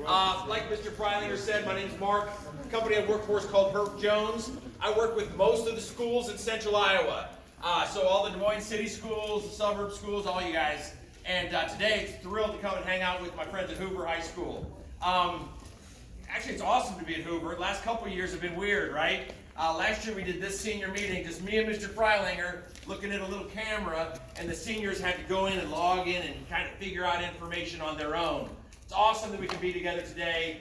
Like Mr. Freilinger said, my name is Mark. The company I work for is called Herb Jones. I work with most of the schools in central Iowa. So all the Des Moines City schools, the suburb schools, all you guys. And today, it's thrilled to come and hang out with my friends at Hoover High School. Actually, it's awesome to be at Hoover. The last couple of years have been weird, right? Last year we did this senior meeting, just me and Mr. Freilinger looking at a little camera, and the seniors had to go in and log in and kind of figure out information on their own. It's awesome that we can be together today,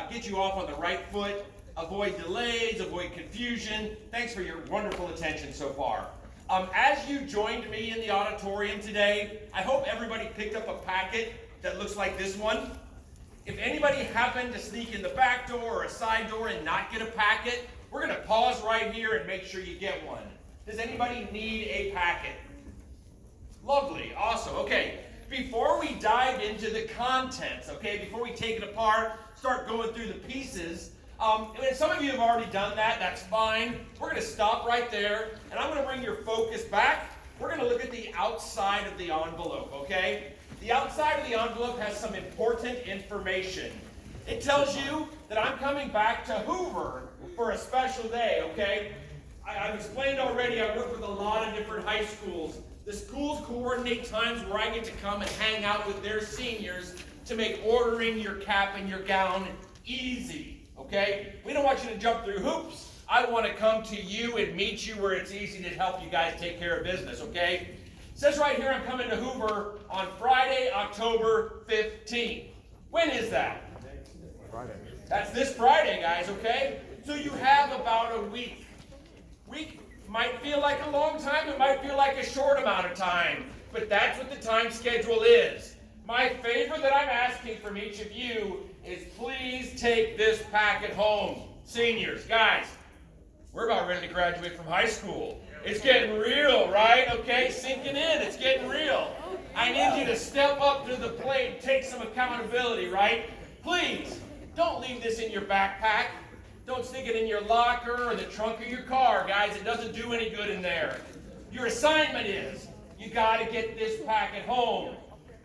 get you off on the right foot, avoid delays, avoid confusion. Thanks for your wonderful attention so far. As you joined me in the auditorium today, I hope everybody picked up a packet that looks like this one. If anybody happened to sneak in the back door or a side door and not get a packet, we're going to pause right here and make sure you get one. Does anybody need a packet? Lovely, awesome. Okay, before we dive into the contents, before we take it apart, start going through the pieces, and some of you have already done that, that's fine. We're going to stop right there, and I'm going to bring your focus back. We're going to look at the outside of the envelope, okay? The outside of the envelope has some important information. It tells you that I'm coming back to Hoover for a special day, okay? I've explained already, I work with a lot of different high schools. The schools coordinate times where I get to come and hang out with their seniors to make ordering your cap and your gown easy, okay? We don't want you to jump through hoops. I want to come to you and meet you where it's easy to help you guys take care of business, okay? It says right here I'm coming to Hoover on Friday, October 15th. When is that? Friday. That's this Friday, guys, okay? So you have about a week. Week might feel like a long time, it might feel like a short amount of time, but that's what the time schedule is. My favor that I'm asking from each of you is please take this packet home. Seniors, guys, we're about ready to graduate from high school. It's getting real, right? Okay, sinking in, it's getting real. I need you to step up to the plate and take some accountability, right? Please, don't leave this in your backpack. Don't stick it in your locker or the trunk of your car, guys. It doesn't do any good in there. Your assignment is, you got to get this packet home.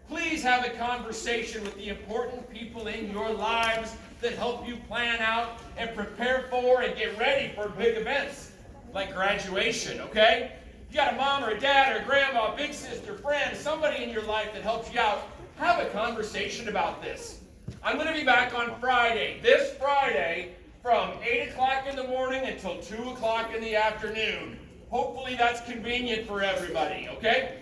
Please have a conversation with the important people in your lives that help you plan out and prepare for and get ready for big events like graduation, okay? You got a mom or a dad or a grandma, big sister, friend, somebody in your life that helps you out. Have a conversation about this. I'm going to be back on Friday, this Friday, from 8 o'clock in the morning until 2 o'clock in the afternoon. Hopefully that's convenient for everybody, okay?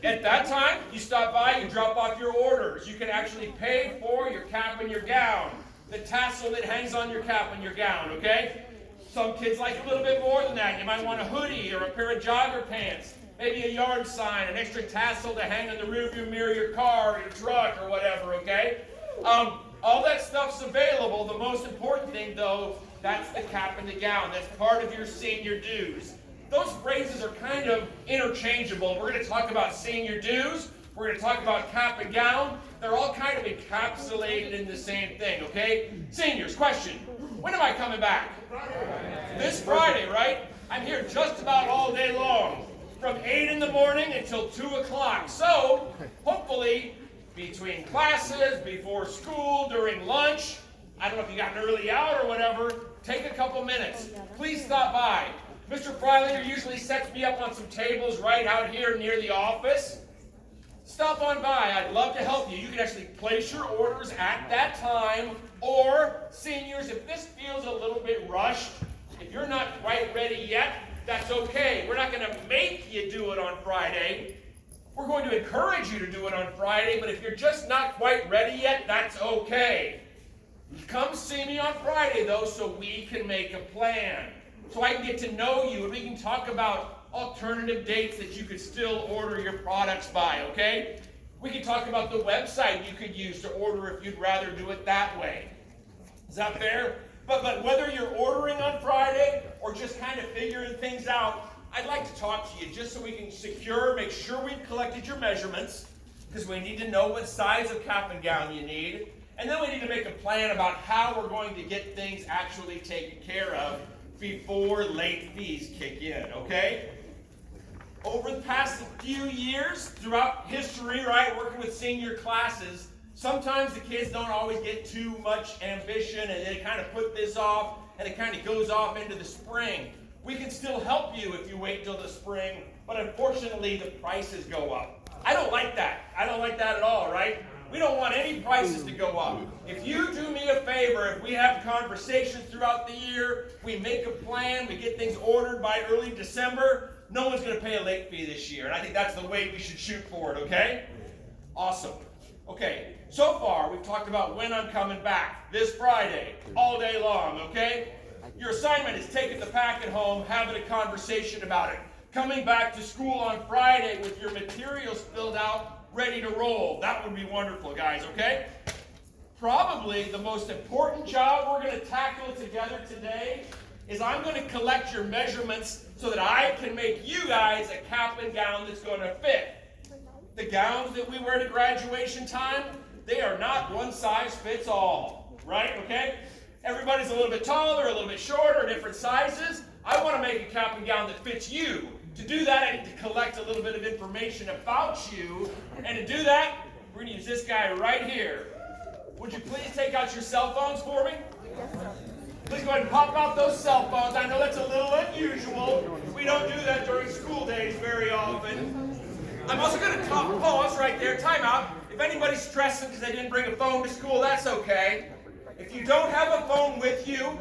At that time, you stop by, you drop off your orders. You can actually pay for your cap and your gown, the tassel that hangs on your cap and your gown, okay? Some kids like a little bit more than that. You might want a hoodie or a pair of jogger pants, maybe a yard sign, an extra tassel to hang on the rearview mirror of your car or your truck or whatever, okay? All that stuff's available. The most important thing, though, that's the cap and the gown. That's part of your senior dues. Those phrases are kind of interchangeable. We're going to talk about senior dues. We're going to talk about cap and gown. They're all kind of encapsulated in the same thing, okay? Seniors, question. When am I coming back? This Friday, right? I'm here just about all day long, from 8 in the morning until 2 o'clock. So, hopefully, between classes, before school, during lunch, I don't know if you got an early out or whatever, take a couple minutes. Please stop by. Mr. Freilinger usually sets me up on some tables right out here near the office. Stop on by. I'd love to help you. You can actually place your orders at that time. Or, seniors, if this feels a little bit rushed, if you're not quite ready yet, that's okay. We're not going to make you do it on Friday. We're going to encourage you to do it on Friday, but if you're just not quite ready yet, that's okay. Come see me on Friday, though, so we can make a plan. So I can get to know you, and we can talk about alternative dates that you could still order your products by, okay? We can talk about the website you could use to order if you'd rather do it that way. Is that fair? But whether you're ordering on Friday or just kind of figuring things out, I'd like to talk to you just so we can make sure we've collected your measurements, because we need to know what size of cap and gown you need, and then we need to make a plan about how we're going to get things actually taken care of before late fees kick in, okay? Over the past few years, throughout history, right, working with senior classes, Sometimes the kids don't always get too much ambition and they kind of put this off and it kind of goes off into the spring. We can still help you if you wait till the spring, but unfortunately the prices go up. I don't like that. I don't like that at all, right? We don't want any prices to go up. If you do me a favor, if we have conversations throughout the year, we make a plan, we get things ordered by early December, no one's going to pay a late fee this year. And I think that's the way we should shoot for it, okay? Awesome. Okay, so far we've talked about when I'm coming back. This Friday, all day long, okay? Your assignment is taking the packet home, having a conversation about it. Coming back to school on Friday with your materials filled out, ready to roll. That would be wonderful, guys, okay? Probably the most important job we're going to tackle together today is I'm going to collect your measurements so that I can make you guys a cap and gown that's going to fit. The gowns that we wear to graduation time, they are not one size fits all, right? Okay? Everybody's a little bit taller, a little bit shorter, different sizes. I want to make a cap and gown that fits you. To do that, I need to collect a little bit of information about you. And to do that, we're going to use this guy right here. Would you please take out your cell phones for me? Please go ahead and pop out those cell phones. I know that's a little unusual. We don't do that during school days very often. I'm also going to pause right there, time out. If anybody's stressing because they didn't bring a phone to school, that's okay. If you don't have a phone with you,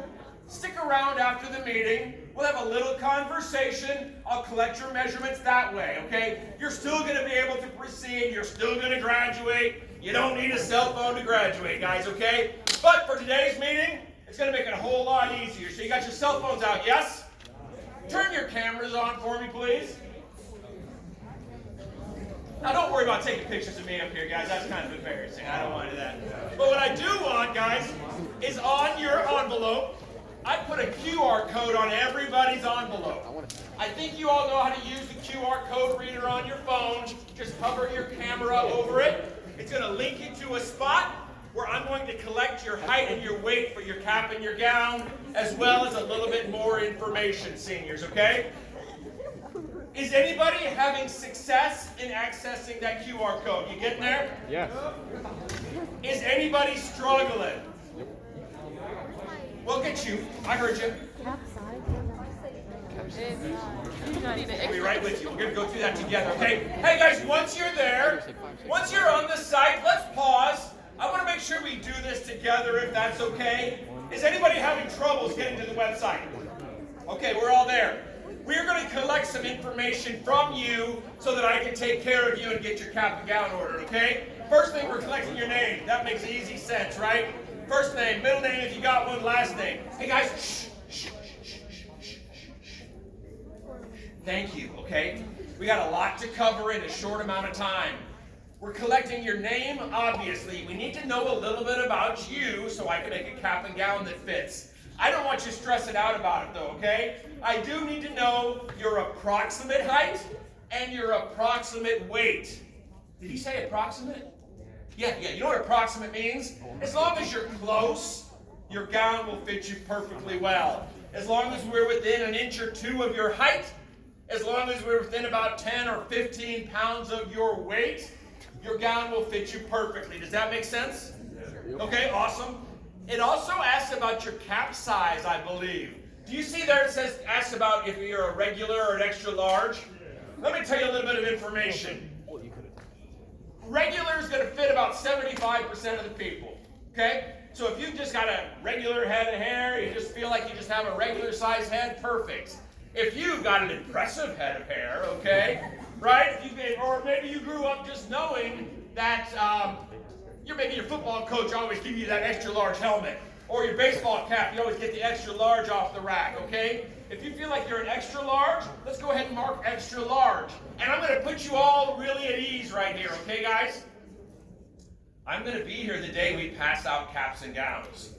stick around after the meeting. We'll have a little conversation. I'll collect your measurements that way, okay? You're still going to be able to proceed. You're still going to graduate. You don't need a cell phone to graduate, guys, okay? But for today's meeting, it's going to make it a whole lot easier. So you got your cell phones out, yes? Turn your cameras on for me, please. Now, don't worry about taking pictures of me up here, guys. That's kind of embarrassing. I don't want to do that. But what I do want, guys, is on your envelope, I put a QR code on everybody's envelope. I think you all know how to use the QR code reader on your phone. Just hover your camera over it. It's going to link you to a spot where I'm going to collect your height and your weight for your cap and your gown, as well as a little bit more information, seniors, okay? Is anybody having success in accessing that QR code? You getting there? Yes. Is anybody struggling? We'll get you. I heard you. I'll be right with you. We're going to go through that together, okay? Hey, guys, once you're there, once you're on the site, let's pause. I want to make sure we do this together, if that's okay. Is anybody having troubles getting to the website? Okay, we're all there. We're going to collect some information from you so that I can take care of you and get your cap and gown ordered, okay? First thing, we're collecting your name. That makes easy sense, right? First name, middle name if you got one, last name. Hey guys, shh, shh, shh, shh, shh, shh, shh. Thank you, okay? We got a lot to cover in a short amount of time. We're collecting your name, obviously. We need to know a little bit about you so I can make a cap and gown that fits. I don't want you stressing out about it though, okay? I do need to know your approximate height and your approximate weight. Did he say approximate? Yeah, you know what approximate means? As long as you're close, your gown will fit you perfectly well. As long as we're within an inch or two of your height, as long as we're within about 10 or 15 pounds of your weight, your gown will fit you perfectly. Does that make sense? Okay, awesome. It also asks about your cap size, I believe. Do you see there it says, asks about if you're a regular or an extra large? Let me tell you a little bit of information. Regular is going to fit about 75% of the people, okay? So if you've just got a regular head of hair, you just feel like you just have a regular size head, perfect. If you've got an impressive head of hair, okay, right? Or maybe you grew up just knowing that maybe your football coach always give you that extra large helmet. Or your baseball cap, you always get the extra large off the rack, okay? If you feel like you're an extra large, let's go ahead and mark extra large. And I'm going to put you all really at ease right here, okay, guys? I'm going to be here the day we pass out caps and gowns.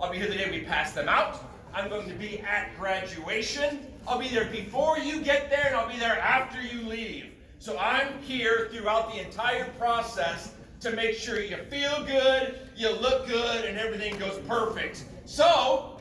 I'll be here the day we pass them out. I'm going to be at graduation. I'll be there before you get there, and I'll be there after you leave. So I'm here throughout the entire process to make sure you feel good, you look good, and everything goes perfect. So,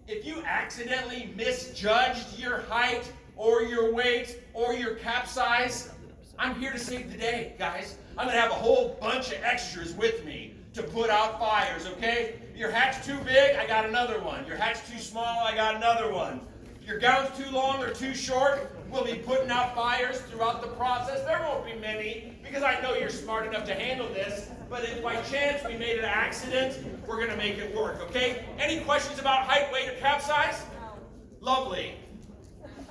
if you accidentally misjudged your height or your weight or your cap size, I'm here to save the day, guys. I'm going to have a whole bunch of extras with me to put out fires, okay? Your hat's too big, I got another one. Your hat's too small, I got another one. Your gown's too long or too short, we'll be putting out fires throughout the process. There won't be many, because I know you're smart enough to handle this, but if by chance we made an accident, we're going to make it work, okay? Any questions about height, weight, or cap size? Lovely.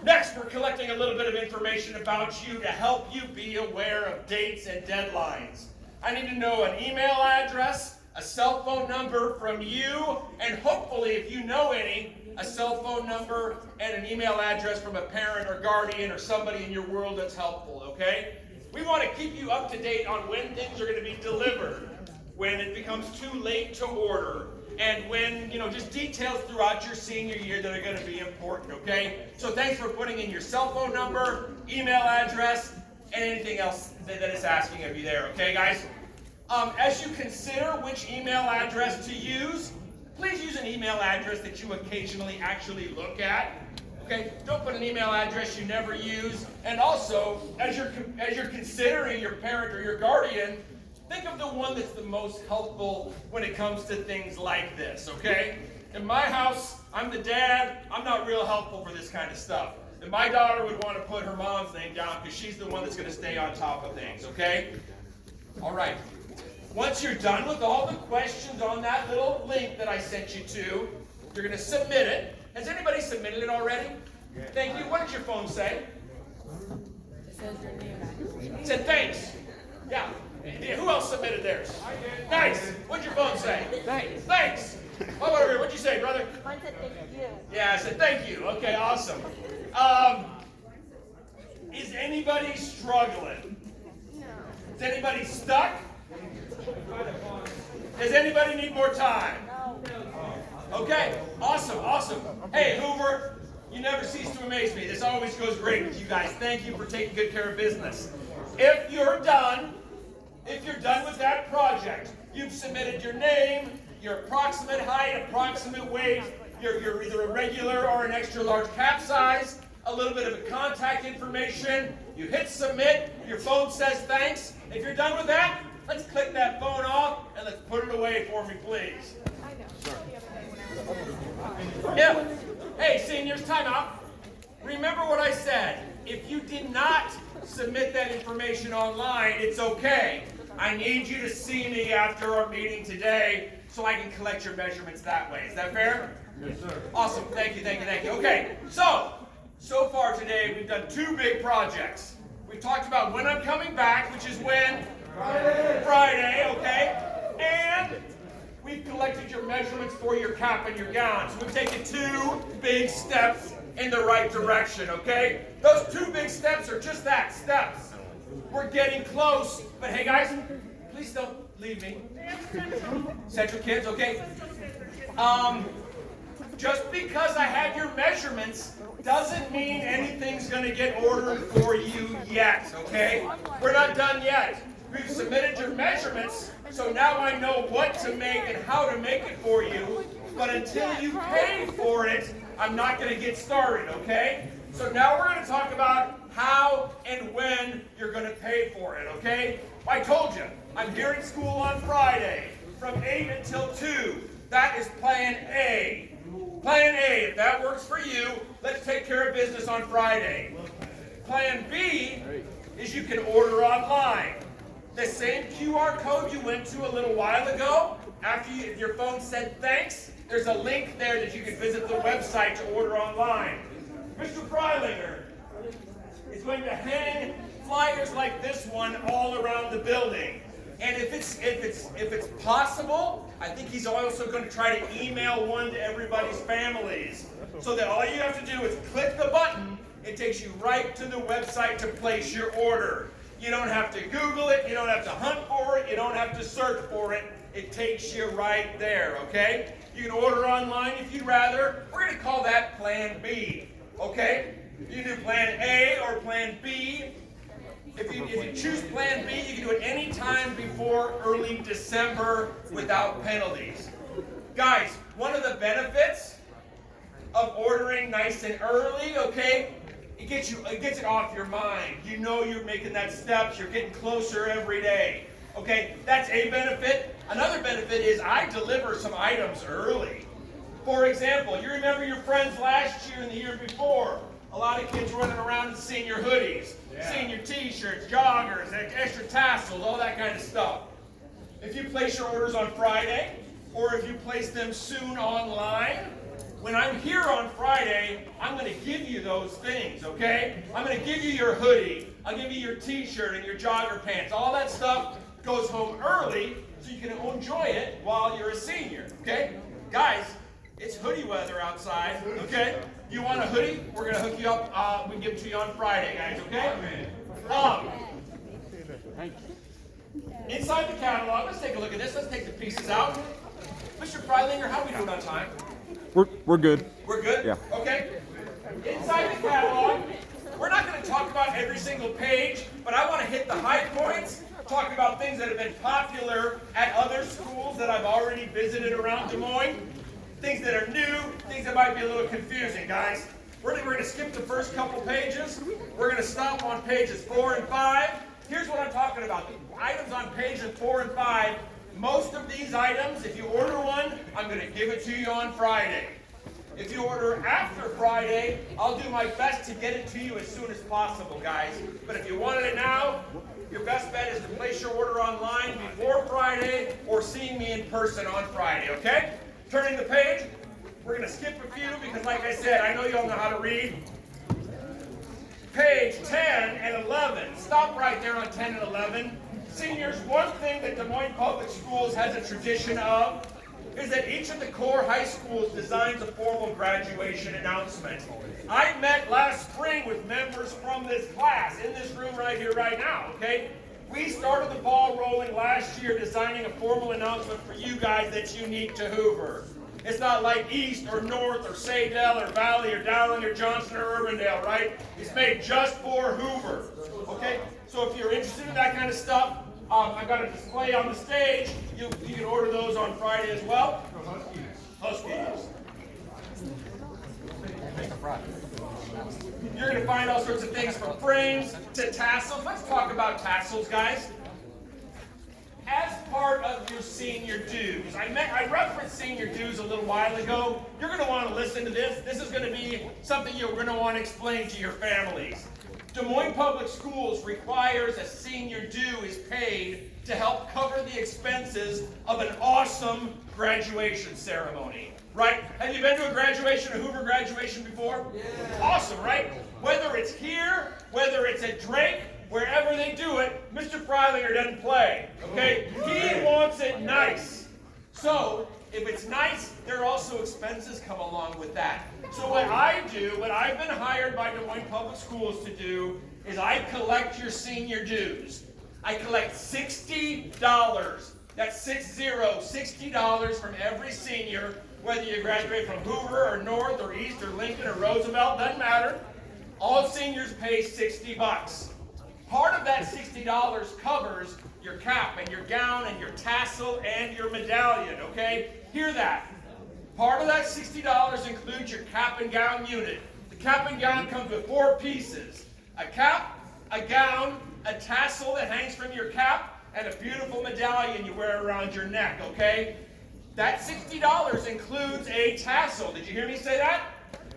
Next, we're collecting a little bit of information about you to help you be aware of dates and deadlines. I need to know an email address, a cell phone number from you, and hopefully, if you know any, a cell phone number and an email address from a parent or guardian or somebody in your world that's helpful, okay? We want to keep you up to date on when things are going to be delivered, when it becomes too late to order, and when, just details throughout your senior year that are going to be important, okay? So thanks for putting in your cell phone number, email address, and anything else that it's asking of you there, okay, guys? As you consider which email address to use, please use an email address that you occasionally actually look at. Okay, don't put an email address you never use. And also, as you're considering your parent or your guardian, think of the one that's the most helpful when it comes to things like this, okay? In my house, I'm the dad. I'm not real helpful for this kind of stuff. And my daughter would want to put her mom's name down because she's the one that's going to stay on top of things, okay? All right. Once you're done with all the questions on that little link that I sent you to, you're going to submit it. Has anybody submitted it already? Thank you. What did your phone say? It says your name. It said thanks. Yeah. Who else submitted theirs? I did. Nice. What'd your phone say? Thanks. Thanks. How about over here? What'd you say, brother? Mine said thank you. Yeah, I said thank you. Okay, awesome. Is anybody struggling? No. Is anybody stuck? Does anybody need more time? No. Okay, awesome. Hey, Hoover, you never cease to amaze me. This always goes great with you guys. Thank you for taking good care of business. If you're done with that project, you've submitted your name, your approximate height, approximate weight, you're either a regular or an extra large cap size, a little bit of contact information, you hit submit, your phone says thanks. If you're done with that, let's click that phone off and let's put it away for me, please. I know. Yeah. Hey, seniors, time out. Remember what I said. If you did not submit that information online, it's okay. I need you to see me after our meeting today so I can collect your measurements that way. Is that fair? Yes, sir. Awesome. Thank you. Okay, so far today we've done two big projects. We've talked about when I'm coming back, which is when? Friday, okay? And we've collected your measurements for your cap and your gown. So we've taken two big steps in the right direction, okay? Those two big steps are just that, steps. We're getting close, but hey guys, please don't leave me. Central Kids, okay? Just because I have your measurements doesn't mean anything's going to get ordered for you yet, okay? We're not done yet. We've submitted your measurements, so now I know what to make and how to make it for you. But until you pay for it, I'm not going to get started, okay? So now we're going to talk about how and when you're going to pay for it, okay? I told you, I'm here at school on Friday from 8 until 2. That is Plan A. Plan A, if that works for you, let's take care of business on Friday. Plan B is you can order online. The same QR code you went to a little while ago, after your phone said thanks, there's a link there that you can visit the website to order online. Mr. Freilinger is going to hang flyers like this one all around the building. And if it's possible, I think he's also going to try to email one to everybody's families. So that all you have to do is click the button, it takes you right to the website to place your order. You don't have to Google it, you don't have to hunt for it, you don't have to search for it. It takes you right there, okay? You can order online if you'd rather. We're going to call that Plan B, okay? You can do Plan A or Plan B. If you choose Plan B, you can do it any time before early December without penalties. Guys, one of the benefits of ordering nice and early, okay, It gets it off your mind. You know you're making that steps. You're getting closer every day. Okay, that's a benefit. Another benefit is I deliver some items early. For example, you remember your friends last year and the year before. A lot of kids running around in senior hoodies, senior t-shirts, joggers, extra tassels, all that kind of stuff. If you place your orders on Friday, or if you place them soon online, when I'm here on Friday, I'm going to give you those things, okay? I'm going to give you your hoodie. I'll give you your t-shirt and your jogger pants. All that stuff goes home early so you can enjoy it while you're a senior, okay? Guys, it's hoodie weather outside, okay? You want a hoodie? We're going to hook you up. We can give it to you on Friday, guys, okay? Inside the catalog, let's take a look at this. Let's take the pieces out. Mr. Freilinger, how are we doing on time? We're good. We're good? Yeah. Okay. Inside the catalog, we're not going to talk about every single page, but I want to hit the high points, talk about things that have been popular at other schools that I've already visited around Des Moines, things that are new, things that might be a little confusing, guys. We're going to skip the first couple pages. We're going to stop on pages 4 and 5. Here's what I'm talking about. The items on pages 4 and 5, most of these items, if you order one, I'm going to give it to you on Friday. If you order after Friday, I'll do my best to get it to you as soon as possible, guys. But if you wanted it now, your best bet is to place your order online before Friday or seeing me in person on Friday, okay? Turning the page, we're going to skip a few because, like I said, I know you all know how to read. Page 10 and 11. Stop right there on 10 and 11. Seniors, one thing that Des Moines Public Schools has a tradition of is that each of the core high schools designs a formal graduation announcement. I met last spring with members from this class in this room right here, right now, okay? We started the ball rolling last year designing a formal announcement for you guys that's unique to Hoover. It's not like East or North or Saydell or Valley or Dowling or Johnson or Urbandale, right? It's made just for Hoover, okay? So if you're interested in that kind of stuff, I've got a display on the stage. You can order those on Friday as well. Huskies. You're going to find all sorts of things from frames to tassels. Let's talk about tassels, guys. As part of your senior dues, I referenced senior dues a little while ago. You're going to want to listen to this. This is going to be something you're going to want to explain to your families. Des Moines Public Schools requires a senior due is paid to help cover the expenses of an awesome graduation ceremony. Right? Have you been to a graduation, a Hoover graduation before? Yeah. Awesome, right? Whether it's here, whether it's at Drake, wherever they do it, Mr. Freilinger doesn't play. Okay? He wants it nice. So, if it's nice, there are also expenses come along with that. So what I do, what I've been hired by Des Moines Public Schools to do, is I collect your senior dues. I collect $60. That's $60 from every senior, whether you graduate from Hoover or North or East or Lincoln or Roosevelt, doesn't matter. All seniors pay $60. Part of that $60 covers your cap and your gown and your tassel and your medallion, okay? Hear that. Part of that $60 includes your cap and gown unit. The cap and gown comes with 4 pieces. A cap, a gown, a tassel that hangs from your cap, and a beautiful medallion you wear around your neck, okay? That $60 includes a tassel. Did you hear me say that?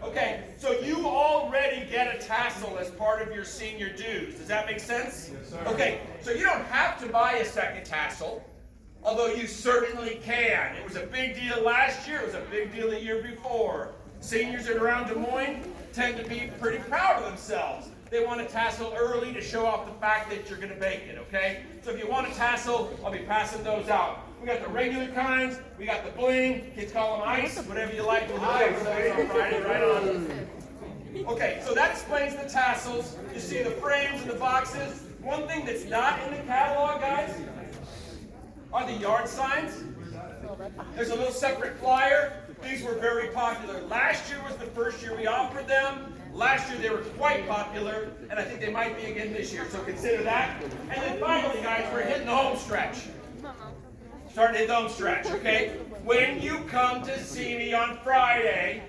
Okay, so you already get a tassel as part of your senior dues. Does that make sense? Yes, sir. Okay, so you don't have to buy a second tassel, although you certainly can. It was a big deal last year. It was a big deal the year before. Seniors around Des Moines tend to be pretty proud of themselves. They want a tassel early to show off the fact that you're going to bake it, okay? So if you want a tassel, I'll be passing those out. We got the regular kinds, we got the bling, kids call them ice, whatever you like. We'll do those on Friday, right on. Okay, so that explains the tassels. You see the frames and the boxes. One thing that's not in the catalog, guys, are the yard signs. There's a little separate flyer. These were very popular. Last year was the first year we offered them. Last year they were quite popular, and I think they might be again this year, so consider that. And then finally, guys, we're hitting the home stretch. Starting to hit the home stretch, okay? When you come to see me on Friday,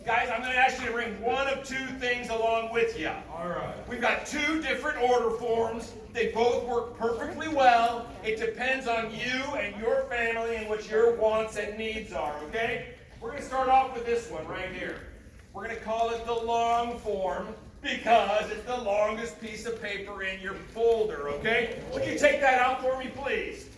Guys, I'm going to ask you to bring one of two things along with you. All right. We've got two different order forms. They both work perfectly well. It depends on you and your family and what your wants and needs are, okay? We're going to start off with this one right here. We're going to call it the long form because it's the longest piece of paper in your folder, okay? Would you take that out for me, please?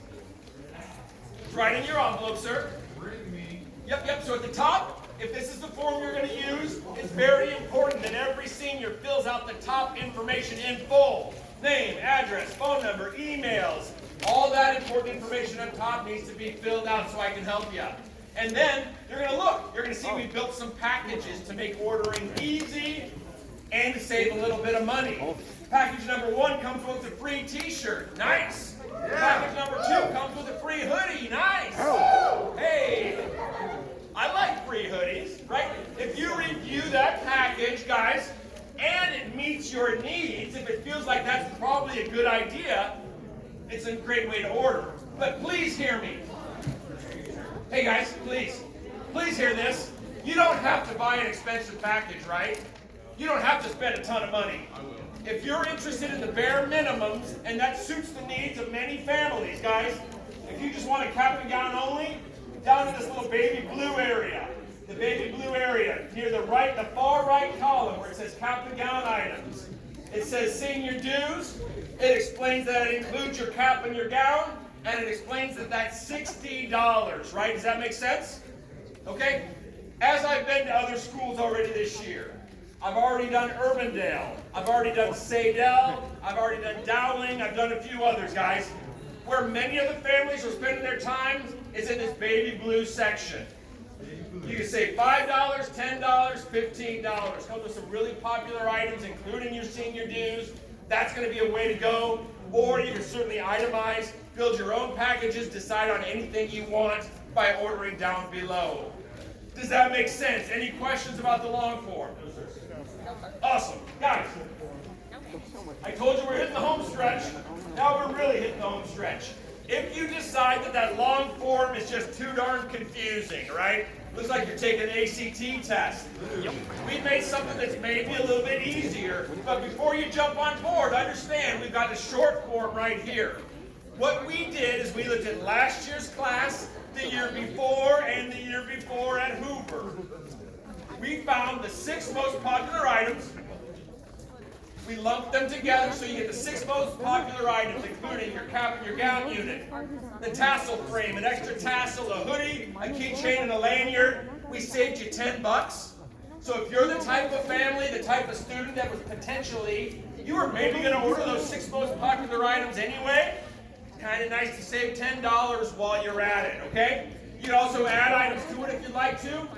It's right in your envelope, sir. Bring me. Yep. So at the top, if this is the form you're going to use, it's very important that every senior fills out the top information in full. Name, address, phone number, emails, all that important information up top needs to be filled out so I can help you. And then you're going to look. You're going to see we built some packages to make ordering easy and to save a little bit of money. Package number 1 comes with a free t-shirt. Nice. Package number 2 comes with a free hoodie. Nice. Hey. I like free hoodies, right? If you review that package, guys, and it meets your needs, if it feels like that's probably a good idea, it's a great way to order. But please hear me. Hey guys, please hear this. You don't have to buy an expensive package, right? You don't have to spend a ton of money. If you're interested in the bare minimums, and that suits the needs of many families, guys, if you just want a cap and gown only, down in this little baby blue area. The baby blue area, near the far right column where it says cap and gown items. It says senior dues. It explains that it includes your cap and your gown, and it explains that that's $60, right? Does that make sense? Okay? As I've been to other schools already this year, I've already done Urbandale, I've already done Sadell, I've already done Dowling, I've done a few others, guys. Where many of the families are spending their time is in this baby blue section. You can save $5, $10, $15. Comes with some really popular items, including your senior dues. That's going to be a way to go. Or you can certainly itemize, build your own packages, decide on anything you want by ordering down below. Does that make sense? Any questions about the long form? Awesome. Guys, I told you we're hitting the home stretch. Now we're really hitting the home stretch. If you decide that that long form is just too darn confusing, right? Looks like you're taking an ACT test. We've made something that's maybe a little bit easier, but before you jump on board, understand we've got the short form right here. What we did is we looked at last year's class, the year before, and the year before at Hoover. We found the 6 most popular items. We lumped them together so you get the 6 most popular items, including your cap and your gown unit, the tassel frame, an extra tassel, a hoodie, a keychain, and a lanyard. We saved you $10. So if you're the type of family, the type of student that was potentially, you were maybe going to order those 6 most popular items anyway, it's kind of nice to save $10 while you're at it, okay? You can also add items to it if you'd like to,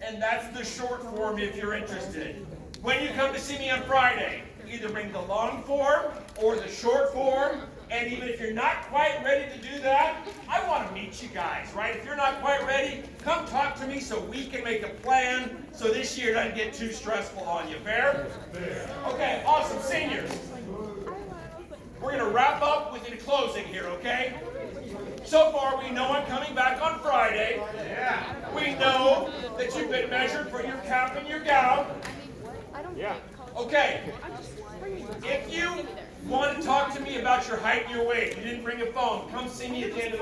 and that's the short form if you're interested. When you come to see me on Friday, either bring the long form or the short form, and even if you're not quite ready to do that, I want to meet you guys, right? If you're not quite ready, come talk to me so we can make a plan so this year doesn't get too stressful on you. Fair? Fair. Okay, awesome. Seniors, we're going to wrap up with a closing here, okay? So far, we know I'm coming back on Friday. Yeah. We know that you've been measured for your cap and your gown. Yeah. Okay. If you want to talk to me about your height and your weight, you didn't bring a phone, come see me at the end of the